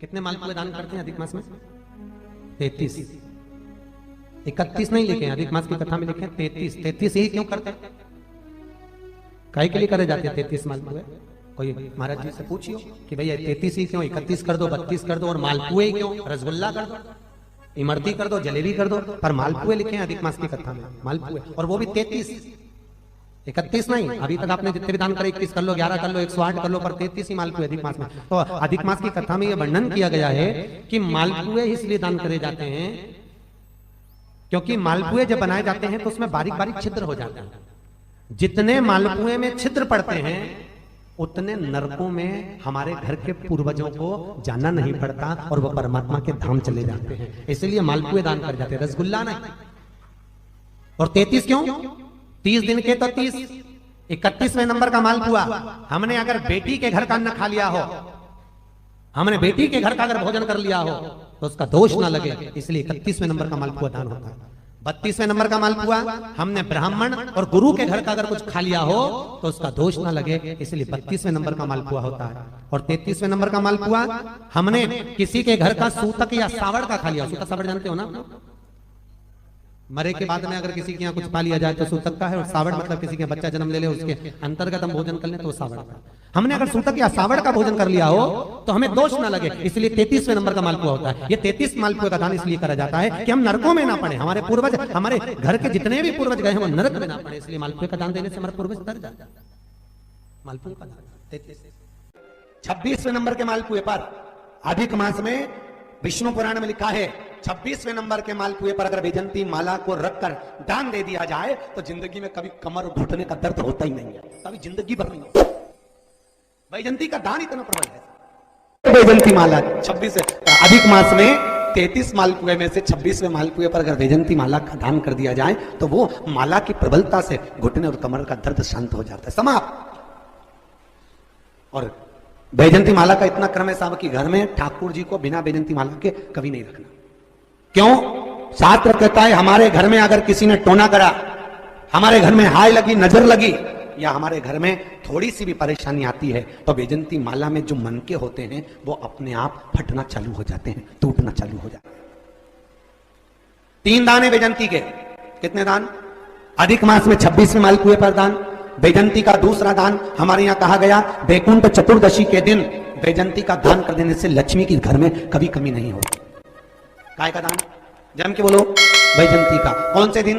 कितने मालपुए दान करते हैं अधिक मास में? 33। 31 नहीं लिखे, अधिक मास की कथा में लिखे 33। 33 ही क्यों करते हैं? काहे के लिए करे जाते हैं 33 मालपुए? कोई महाराज जी से पूछियो कि भैया 33 ही क्यों, 31 कर दो, 32 कर दो, और मालपुए ही क्यों? रसगुल्ला कर दो, इमरती कर दो, जलेबी कर दो, पर मालपुए लिखे हैं अधिक मास की कथा में, मालपुए, और वो भी 33। 31 नहीं। अभी तक आपने जितने भी दान करे 21 कर लो, 11 कर लो, 108 कर लो, पर 33 ही मालपुए अधिक मास में। तो अधिक मास की कथा में यह वर्णन किया गया है कि मालपुए इसलिए दान करे जाते हैं क्योंकि मालपुए जब बनाए जाते हैं तो उसमें बारीक बारीक छिद्र हो जाते हैं। जितने मालपुए में छिद्र पड़ते हैं उतने नरकों में हमारे घर के पूर्वजों को जाना नहीं पड़ता और वह परमात्मा के धाम चले जाते हैं। इसलिए मालपुए दान कर जाते हैं, रसगुल्ला नहीं। और 33 क्यों? 30 दिन के तो 30, 31वें नंबर का मालपुआ। हमने अगर बेटी के घर का अन्न खा लिया हो, हमने बेटी के घर का अगर भोजन कर लिया हो तो उसका दोष ना लगे, इसलिए 31वें नंबर का मालपुआ दान होता है। 32वें नंबर का मालपुआ हमने ब्राह्मण और गुरु के घर का अगर कुछ खा लिया हो तो उसका दोष ना लगे, इसलिए 32वें नंबर का मालपुआ होता है। और 33वें नंबर का मालपुआ हमने किसी के घर का सूतक या सावड़ का खा लिया। सूतक सावड़ जानते हो ना? मरे के बाद में अगर किसी के यहाँ कुछ पा लिया जाए तो सूतक का है, और सावड़ मतलब किसी के बच्चा जन्म ले ले उसके अंतर्गत हम भोजन कर ले तो वो सावड़ का। हमने अगर सूतक या सावड़ का भोजन कर लिया हो तो हमें दोष ना लगे, इसलिए 33वें नंबर का मालपुआ होता है। ये 33 मालपुए का दान इसलिए करा जाता है कि हम नरकों में ना पड़े, हमारे पूर्वज, हमारे घर के जितने भी पूर्वज गए हैं वो नरक में ना पड़े, इसलिए मालपुए का दान देने से हमारे पूर्वज तर जाते हैं। मालपुए का दान 33। 26वें नंबर के मालपुए पर अधिक मास में विष्णु पुराण में लिखा है 26वें नंबर के मालपुए पर अगर वैजंती माला को रखकर दान दे दिया जाए तो जिंदगी में कभी कमर घुटने का दर्द होता ही नहीं है, कभी जिंदगी भर नहीं होता। वैजंती का दान इतना प्रबल है। वैजंती माला 26 अधिक मास में 33 मालपुए में से 26वें मालपुए पर अगर वैजंती माला का दान कर दिया जाए तो वो माला की प्रबलता से घुटने और कमर का दर्द शांत हो जाता है, समाप्त। और वैजंती माला का इतना क्रम है साहब कि घर में ठाकुर जी को बिना वैजंती माला के कभी नहीं रखना। क्यों? शास्त्र कहता है हमारे घर में अगर किसी ने टोना करा, हमारे घर में हाय लगी, नजर लगी, या हमारे घर में थोड़ी सी भी परेशानी आती है तो वैजंती माला में जो मनके होते हैं वो अपने आप फटना चालू हो जाते हैं, टूटना चालू हो जाते हैं। 3 दान है वैजंती के। कितने दान? अधिक मास में 26वें मालपुए पर दान। वैजंती का दूसरा दान हमारे यहां कहा गया वैकुंठ चतुर्दशी के दिन वैजंती का दान कर देने से लक्ष्मी की घर में कभी कमी नहीं होती। काय का दान? जम के बोलो, वैजंती का। कौन से दिन?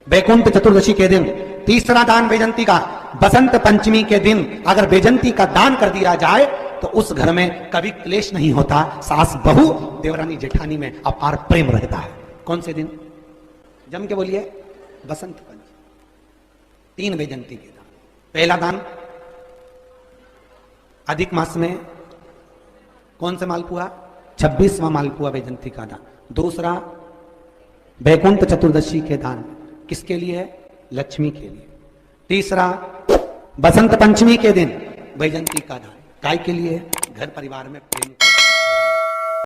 वैकुंठ चतुर्दशी के दिन। तीसरा दान वैजंती का बसंत पंचमी के दिन अगर वैजंती का दान कर दिया जाए तो उस घर में कभी क्लेश नहीं होता, सास बहू देवरानी जेठानी में अपार प्रेम रहता है। कौन से दिन? जम के बोलिए, बसंत पंचमी। 3 वैजंती के दान। पहला दान अधिक मास में कौन से मालपुआ? 26वां मालपुआ वैजंती का दान। दूसरा वैकुंठ चतुर्दशी के दान, किसके लिए है? लक्ष्मी के लिए। तीसरा बसंत पंचमी के दिन वैजंती का दान, काय के लिए? घर परिवार में प्रेम।